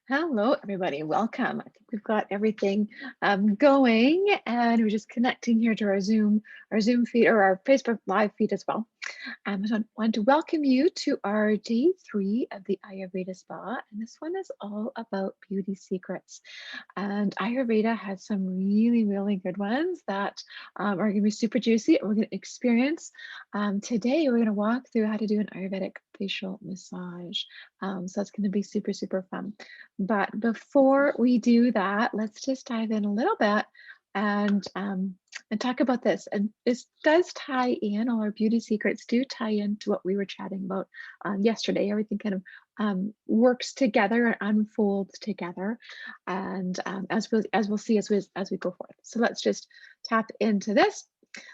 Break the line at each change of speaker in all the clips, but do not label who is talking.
Hello, everybody. Welcome. I think we've got everything going, and we're just connecting here to our Zoom feed or our Facebook Live feed as well. I want to welcome you to our day 3 of the Ayurveda Spa, and this one is all about beauty secrets. And Ayurveda has some really, really good ones that are going to be super juicy. And we're going to experience today. We're going to walk through how to do an Ayurvedic facial massage. So it's going to be super, super fun. But before we do that, let's just dive in a little bit and um, and talk about this. And this does tie in, all our beauty secrets do tie into what we were chatting about yesterday. Everything kind of works together and unfolds together. And as we'll see as we go forth. So let's just tap into this.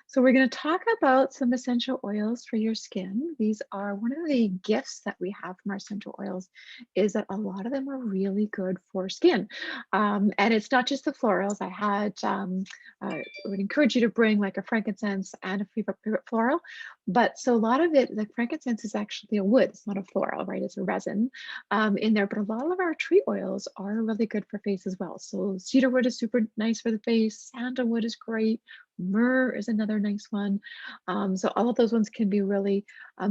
So we're going to talk about some essential oils for your skin. These are one of the gifts that we have from our essential oils is that a lot of them are really good for skin. And it's not just the florals. I would encourage you to bring like a frankincense and a favorite floral. But so a lot of it, the frankincense is actually a wood. It's not a floral, right? It's a resin in there. But a lot of our tree oils are really good for face as well. So cedarwood is super nice for the face. Sandalwood is great. Myrrh is another nice one. So all of those ones can be really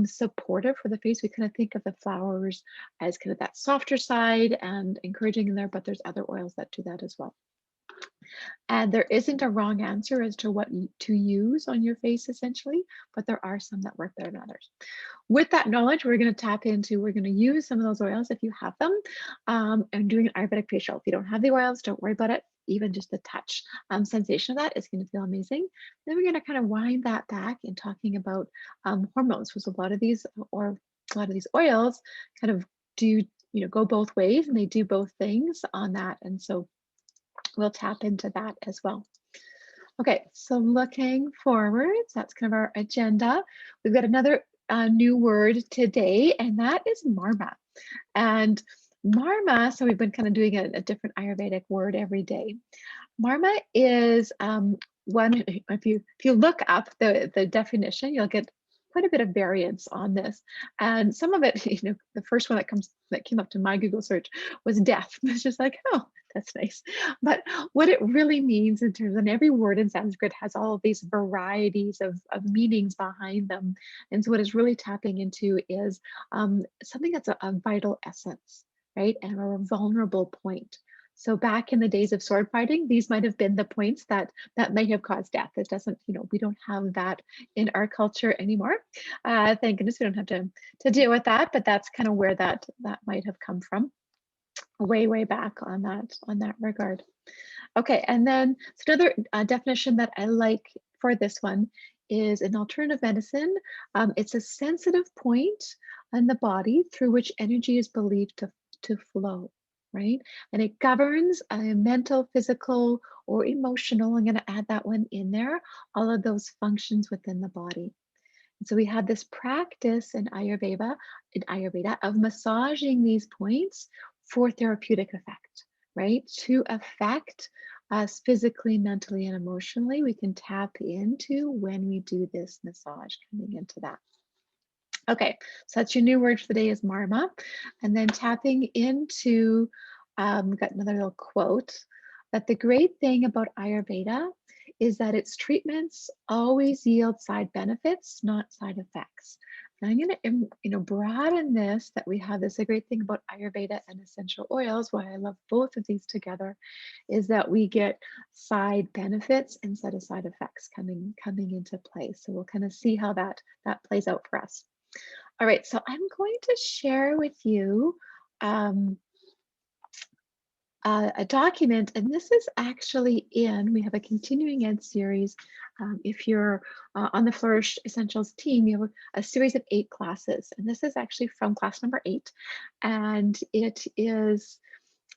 supportive for the face. We kind of think of the flowers as kind of that softer side and encouraging in there, but there's other oils that do that as well. And there isn't a wrong answer as to what to use on your face essentially, but there are some that work better than others. With that knowledge, we're going to use some of those oils if you have them and doing an Ayurvedic facial. If you don't have the oils, don't worry about it. Even just the touch sensation of that is going to feel amazing. Then we're going to kind of wind that back in talking about hormones, because a lot of these oils kind of do, go both ways and they do both things on that. And so we'll tap into that as well. Okay, so looking forwards, that's kind of our agenda. We've got another new word today, and that is Marma. And Marma, so we've been kind of doing a different Ayurvedic word every day. Marma is one, if you look up the definition, you'll get quite a bit of variance on this. And some of it, the first one that came up to my Google search was death. It's just like, oh, that's nice. But what it really means in terms of, and every word in Sanskrit has all of these varieties of meanings behind them. And so what it's really tapping into is something that's a vital essence, right? And a vulnerable point. So back in the days of sword fighting, these might have been the points that may have caused death. It doesn't, we don't have that in our culture anymore. Thank goodness we don't have to deal with that, but that's kind of where that might have come from, way back on that regard. Okay, and then so another definition that I like for this one is an alternative medicine. It's a sensitive point in the body through which energy is believed to flow, right? And it governs mental, physical, or emotional. I'm going to add that one in there, all of those functions within the body. And so we have this practice in Ayurveda of massaging these points for therapeutic effect, right? To affect us physically, mentally, and emotionally, we can tap into when we do this massage, coming into that. Okay, so that's your new word for the day is Marma. And then tapping into, we've got another little quote, that the great thing about Ayurveda is that its treatments always yield side benefits, not side effects. And I'm going to, broaden this, that we have this, a great thing about Ayurveda and essential oils, why I love both of these together, is that we get side benefits instead of side effects coming into play. So we'll kind of see how that plays out for us. All right, so I'm going to share with you a document, and this is actually we have a continuing ed series. If you're on the Flourish Essentials team, you have a series of 8 classes, and this is actually from class number 8, and it is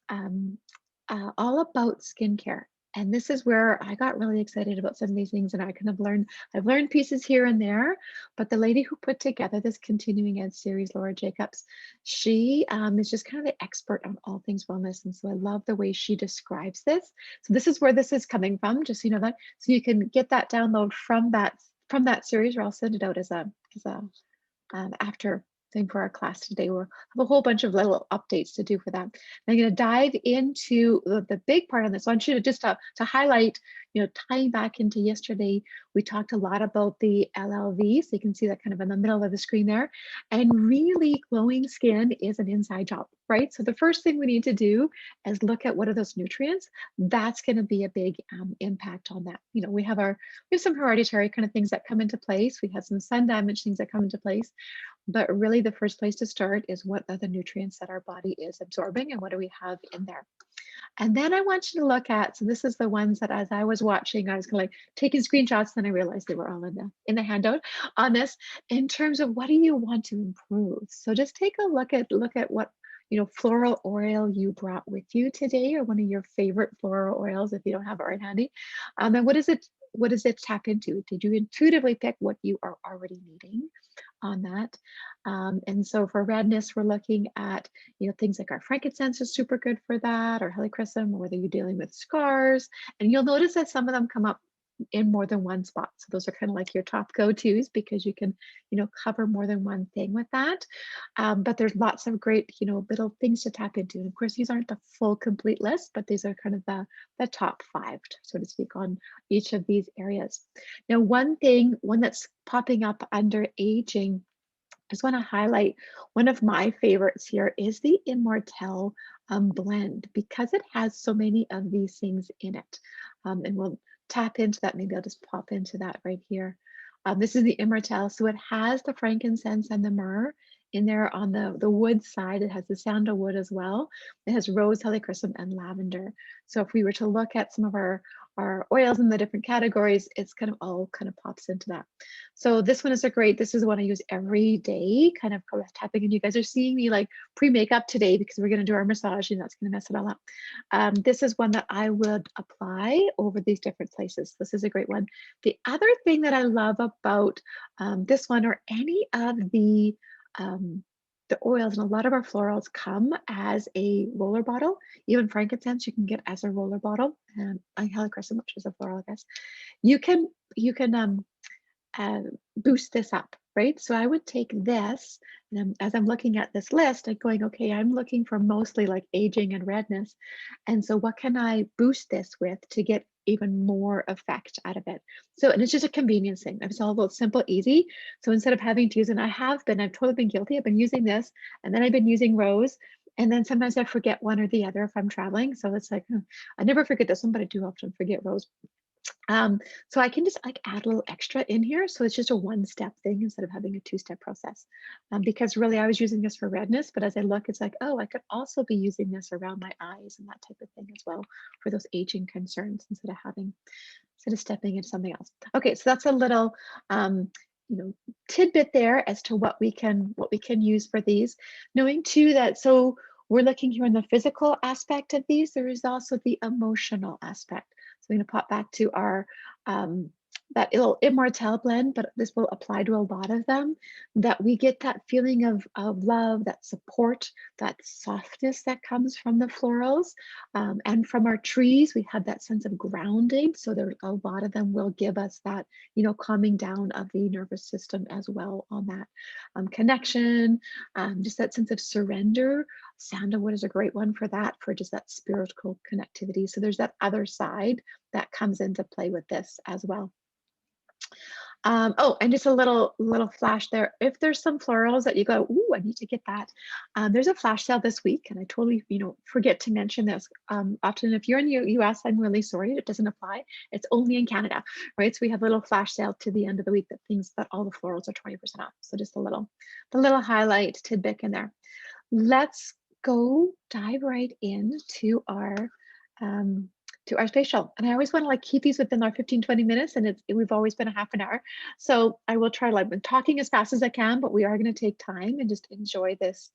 all about skincare. And this is where I got really excited about some of these things, and I've learned pieces here and there, but the lady who put together this continuing ed series, Laura Jacobs, she is just kind of the expert on all things wellness. And so I love the way she describes this. So this is where this is coming from, just so you know that. So you can get that download from that series, or I'll send it out as a after thing for our class today. We'll have a whole bunch of little updates to do for that. And I'm going to dive into the big part on this. So I want you to just to highlight, tying back into yesterday, we talked a lot about the LLV. So you can see that kind of in the middle of the screen there. And really glowing skin is an inside job, right? So the first thing we need to do is look at what are those nutrients. That's going to be a big impact on that. We have some hereditary kind of things that come into place. We have some sun damage things that come into place. But really the first place to start is what are the nutrients that our body is absorbing and what do we have in there. And then I want you to look at, so this is the ones that as I was watching, I was kind of like taking screenshots, then I realized they were all in the handout on this, in terms of what do you want to improve. So just take a look at what floral oil you brought with you today, or one of your favorite floral oils if you don't have it right handy. And what does it tap into? Did you intuitively pick what you are already needing on that? And so for redness, we're looking at things like our frankincense is super good for that, or helichrysum, or whether you're dealing with scars. And you'll notice that some of them come up in more than one spot. So those are kind of like your top go-tos because you can, cover more than one thing with that. But there's lots of great, little things to tap into. And of course, these aren't the full complete list, but these are kind of the top 5, so to speak, on each of these areas. Now, one that's popping up under aging, I just want to highlight one of my favorites here is the Immortelle blend, because it has so many of these things in it. And we'll tap into that. Maybe I'll just pop into that right here. This is the Immortelle. So it has the frankincense and the myrrh in there on the wood side. It has the sandalwood as well. It has rose, helichrysum, and lavender. So if we were to look at some of our oils in the different categories, it's kind of all kind of pops into that. So this one is this is one I use every day, kind of tapping. And you guys are seeing me like pre-makeup today because we're going to do our massage and that's going to mess it all up. This is one that I would apply over these different places. This is a great one. The other thing that I love about this one, or any of the oils, and a lot of our florals come as a roller bottle. Even frankincense you can get as a roller bottle, and helichrysum, which is a floral, I guess. You can boost this up, right? So I would take this, and as I'm looking at this list, I'm going, okay, I'm looking for mostly like aging and redness. And so what can I boost this with to get even more effect out of it? So, and it's just a convenience thing. It's all about simple, easy. So instead of having to use, and I've totally been guilty. I've been using this, and then I've been using rose. And then sometimes I forget one or the other if I'm traveling. So it's like, I never forget this one, but I do often forget rose. So I can just like add a little extra in here. So it's just a 1-step thing instead of having a 2-step process. Because really I was using this for redness, but as I look, it's like, oh, I could also be using this around my eyes and that type of thing as well for those aging concerns instead of stepping into something else. Okay, so that's a little tidbit there as to what we can use for these. Knowing too that, so we're looking here in the physical aspect of these, there is also the emotional aspect. So I'm going to pop back to our that little Immortelle blend, but this will apply to a lot of them, that we get that feeling of love, that support, that softness that comes from the florals. And from our trees, we have that sense of grounding. So there a lot of them will give us that, calming down of the nervous system as well on that connection, just that sense of surrender. Sandalwood is a great one for that, for just that spiritual connectivity. So there's that other side that comes into play with this as well. Oh, and just a little flash there. If there's some florals that you go, ooh, I need to get that. There's a flash sale this week, and I totally, forget to mention this. Often, if you're in the US, I'm really sorry, it doesn't apply. It's only in Canada, right? So we have a little flash sale to the end of the week that all the florals are 20% off. So just the little highlight tidbit in there. Let's go dive right into our facial. And I always want to like keep these within our 15-20 minutes, and we've always been a half an hour. So I will try, like, talking as fast as I can, but we are going to take time and just enjoy this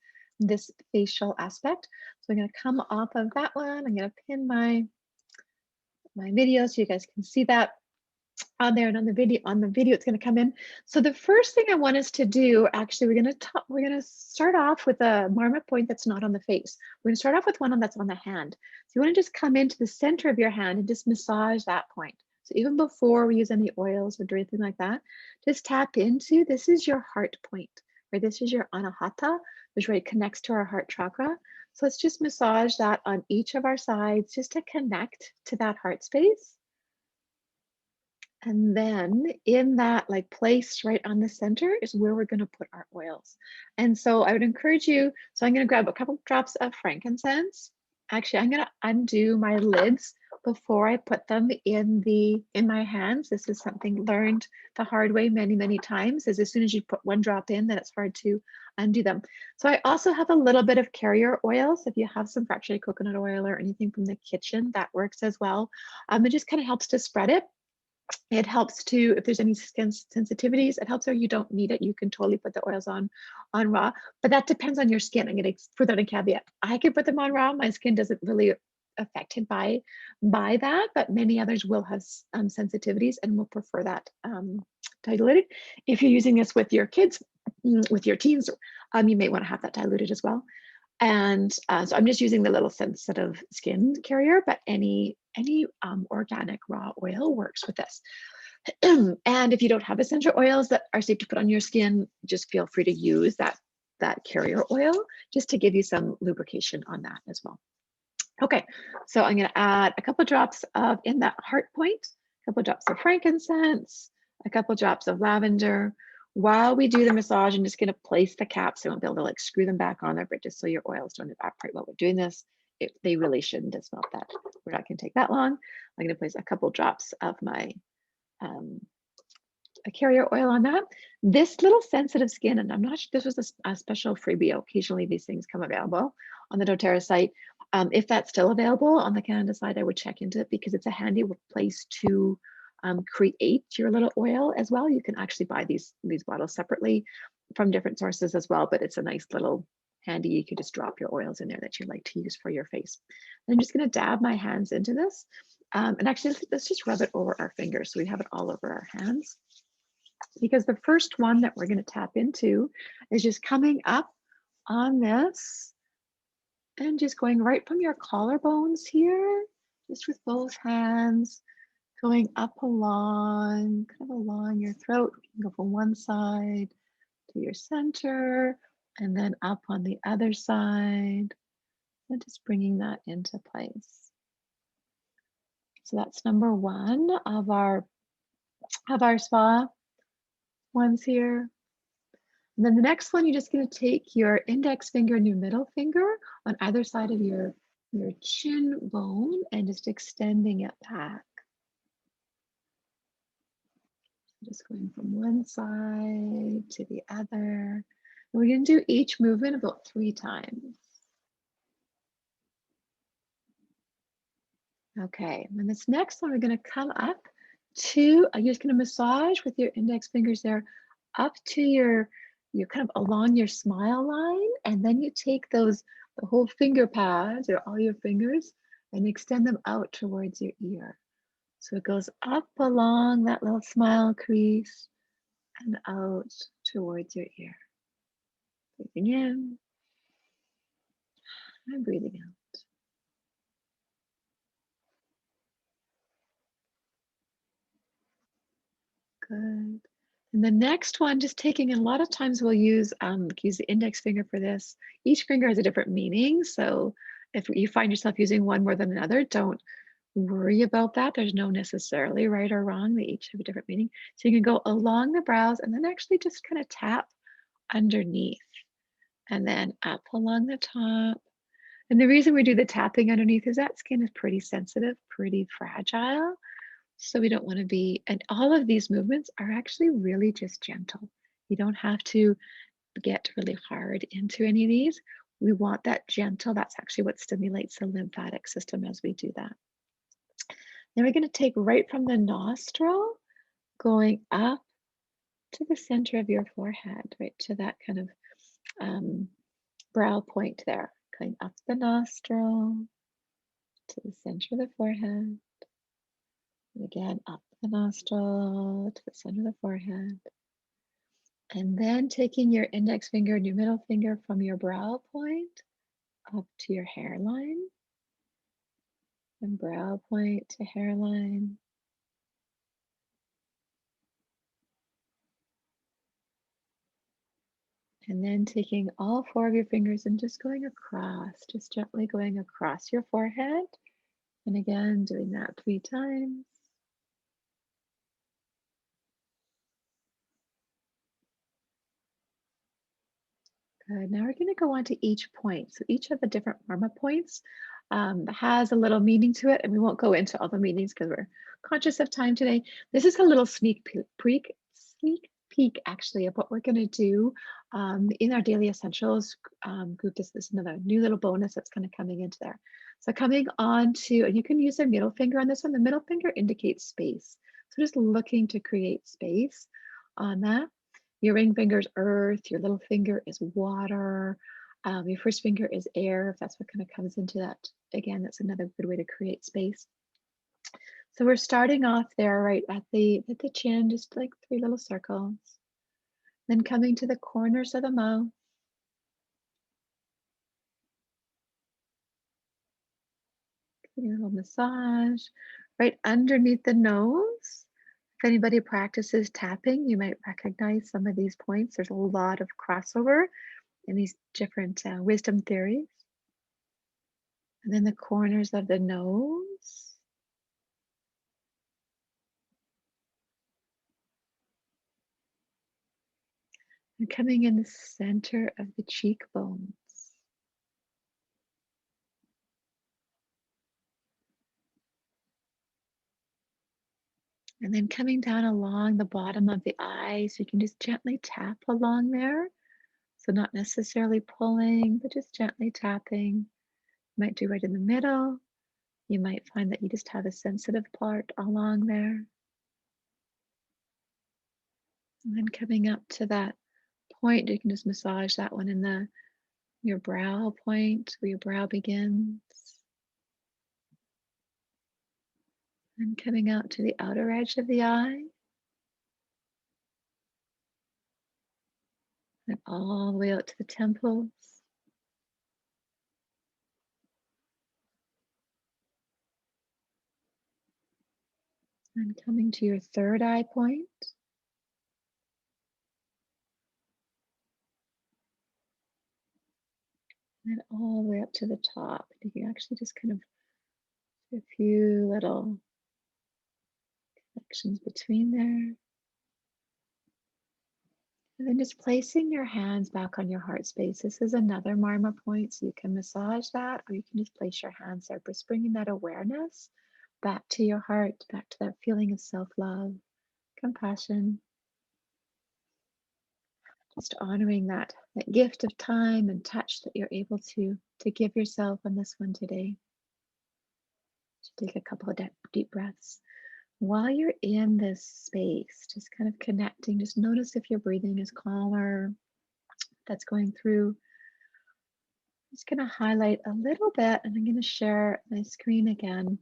facial aspect. So I'm going to come off of that one. I'm going to pin my video so you guys can see that on there, and on the video it's going to come in. So the first thing I want us to do, actually, we're going to start off with a Marma point that's not on the face. We're going to start off with one that's on the hand. So you want to just come into the center of your hand and just massage that point. So even before we use any oils or do anything like that, just tap into, this is your heart point, where this is your anahata, which really connects to our heart chakra. So let's just massage that on each of our sides just to connect to that heart space. And then in that like place right on the center is where we're going to put our oils. And so I would encourage you, so I'm going to grab a couple drops of frankincense. Actually, I'm going to undo my lids before I put them in my hands. This is something learned the hard way many, many times, is as soon as you put one drop in, then it's hard to undo them. So I also have a little bit of carrier oil. So if you have some fractionated coconut oil or anything from the kitchen, that works as well. It just kind of helps to spread it. It helps to, if there's any skin sensitivities, it helps, or you don't need it. You can totally put the oils on raw, but that depends on your skin. I'm going to put that in caveat. I can put them on raw. My skin doesn't really affected by that, but many others will have sensitivities and will prefer that diluted. If you're using this with your kids, with your teens, you may want to have that diluted as well. And so I'm just using the little sensitive skin carrier, but any organic raw oil works with this. And if you don't have essential oils that are safe to put on your skin, just feel free to use that carrier oil just to give you some lubrication on that as well. Okay, so I'm going to add a couple drops of, in that heart point, a couple drops of frankincense, a couple drops of lavender. While we do the massage, I'm just going to place the caps. I won't be able to like screw them back on there, but just so your oils don't evaporate while we're doing this. They really shouldn't. It's not that, we're not going to take that long. I'm going to place a couple drops of my a carrier oil on that. This little sensitive skin, and I'm not sure, this was a special freebie. Occasionally these things come available on the doTERRA site. If that's still available on the Canada side, I would check into it because it's a handy place to create your little oil as well. You can actually buy these bottles separately from different sources as well, but it's a nice little handy. You can just drop your oils in there that you like to use for your face. And I'm just going to dab my hands into this. And actually, let's just rub it over our fingers so we have it all over our hands. Because the first one that we're going to tap into is just coming up on this and just going right from your collarbones here, just with both hands, going up along, kind of along your throat. You can go from one side to your center and then up on the other side, and just bringing that into place. So that's number one of our spa ones here. And then the next one, you're just going to take your index finger and your middle finger on either side of your chin bone and just extending it back. Just going from one side to the other. And we're going to do each movement about 3 times. Okay, and then this next one, we're going to come up to, you're just going to massage with your index fingers there up to your kind of along your smile line, and then you take the whole finger pads or all your fingers and extend them out towards your ear. So it goes up along that little smile crease and out towards your ear. Breathing in and breathing out. Good. And the next one, just taking, a lot of times we'll use the index finger for this. Each finger has a different meaning. So if you find yourself using one more than another, don't worry about that. There's no necessarily right or wrong. They each have a different meaning. So you can go along the brows and then actually just kind of tap underneath and then up along the top. And the reason we do the tapping underneath is that skin is pretty sensitive, pretty fragile. So we don't want to be, and all of these movements are actually really just gentle. You don't have to get really hard into any of these. We want that gentle. That's actually what stimulates the lymphatic system as we do that. Then we're going to take right from the nostril, going up to the center of your forehead, right to that kind of brow point there, going up the nostril to the center of the forehead. And again, up the nostril to the center of the forehead. And then taking your index finger and your middle finger from your brow point up to your hairline. And brow point to hairline. And then taking all 4 of your fingers and just going across, just gently going across your forehead. And again, doing that 3 times. Good. Now we're going to go on to each point. So each of the different Marma points has a little meaning to it, and we won't go into all the meanings because we're conscious of time today. This is a little sneak peek actually of what we're going to do in our daily essentials group. This is another new little bonus that's kind of coming into there. So coming on to, and you can use the middle finger on this one. The middle finger indicates space. So just looking to create space on that. Your ring finger is earth, your little finger is water, your first finger is air, if that's what kind of comes into that. Again, that's another good way to create space. So we're starting off there right at the chin, just like 3 little circles. Then coming to the corners of the mouth. Giving a little massage right underneath the nose. If anybody practices tapping, you might recognize some of these points. There's a lot of crossover in these different wisdom theories. And then the corners of the nose. And coming in the center of the cheekbones. And then coming down along the bottom of the eyes, you can just gently tap along there. So not necessarily pulling, but just gently tapping. You might do right in the middle. You might find that you just have a sensitive part along there. And then coming up to that point, you can just massage that one in your brow point where your brow begins. And coming out to the outer edge of the eye. And all the way out to the temples. And coming to your third eye point. And all the way up to the top. You can actually just kind of do a few little connections between there. And then just placing your hands back on your heart space. This is another Marma point, so you can massage that, or you can just place your hands there, just bringing that awareness back to your heart, back to that feeling of self-love, compassion. Just honoring that gift of time and touch that you're able to give yourself on this one today. So take a couple of deep breaths. While you're in this space, just kind of connecting, just notice if your breathing is calmer, that's going through. I'm just going to highlight a little bit, and I'm going to share my screen again,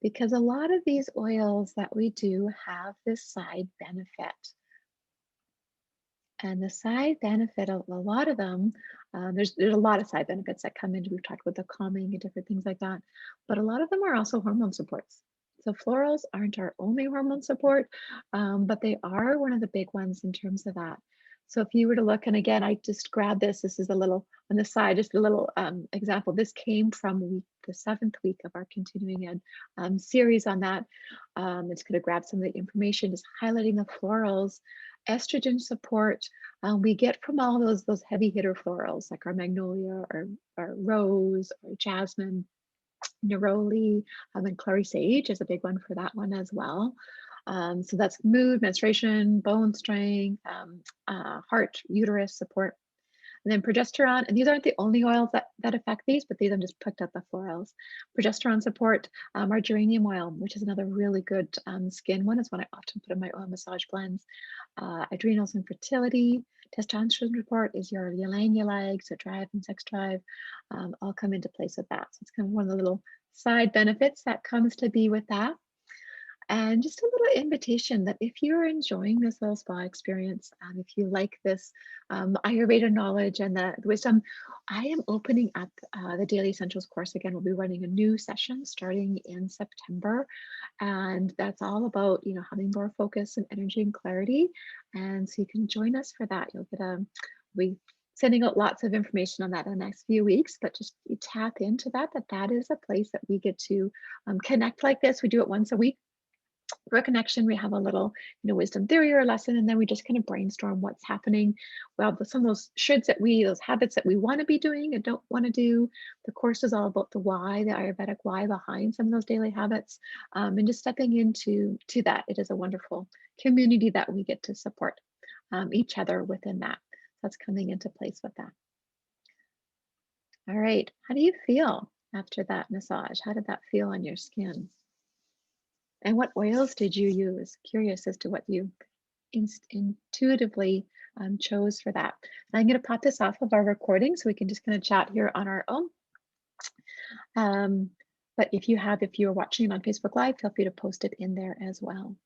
because a lot of these oils that we do have this side benefit. And the side benefit of a lot of them, there's a lot of side benefits that come in. We've talked about the calming and different things like that, but a lot of them are also hormone supports. So florals aren't our only hormone support, but they are one of the big ones in terms of that. So if you were to look, and again, I just grabbed this. This is a little on the side, just a little example. This came from the 7th week of our continuing ed series on that. It's going to grab some of the information, just highlighting the florals, estrogen support we get from all those heavy hitter florals like our magnolia or rose or jasmine, neroli, and clary sage is a big one for that one as well. So that's mood, menstruation, bone strength, heart, uterus support. And then progesterone, and these aren't the only oils that affect these, but these I'm just picked up the florals. Progesterone support, our geranium oil, which is another really good skin one, is one I often put in my oil massage blends. Adrenals and fertility, testosterone support is your ylang ylang, so drive and sex drive, all come into place with that. So it's kind of one of the little side benefits that comes to be with that. And just a little invitation that if you're enjoying this little spa experience, if you like this Ayurveda knowledge and the wisdom, I am opening up the Daily Essentials course again. We'll be running a new session starting in September. And that's all about, having more focus and energy and clarity. And so you can join us for that. You'll get a we sending out lots of information on that in the next few weeks, but just you tap into that is a place that we get to connect like this. We do it once a week for a connection. We have a little, wisdom theory or lesson, and then we just kind of brainstorm what's happening. Well, some of those those habits that we want to be doing and don't want to do. The course is all about the why, the Ayurvedic why behind some of those daily habits, and just stepping into that. It is a wonderful community that we get to support each other within that. That's coming into place with that. All right, how do you feel after that massage? How did that feel on your skin? And what oils did you use? Curious as to what you intuitively chose for that. And I'm going to pop this off of our recording so we can just kind of chat here on our own. But if you are watching on Facebook Live, feel free to post it in there as well.